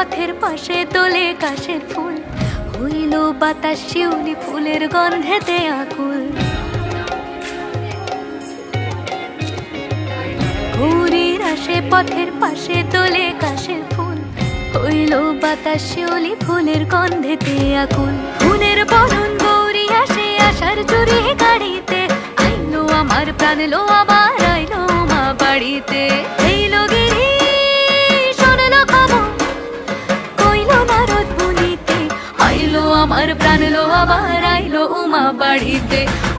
পথের পাশে তোলে কাশের ফুল, হইল বাতাস শিউলি ফুলের গন্ধেতে আকুল। ঘুরির আসে পথের পাশে তোলে কাশের ফুল, হইল বাতাস শিউলি ফুলের গন্ধেতে আকুল। ফুলের বরণ গৌরী আসে আশার চুরি গাড়িতে, আইলো আমার প্রাণ লো আবার আইলো মা বাড়িতে। এইলো গিরি শোনলো খবর, কইলো নারদ মুনিতে, আইলো আমার প্রাণ লো আবার আইলো মা বাড়িতে।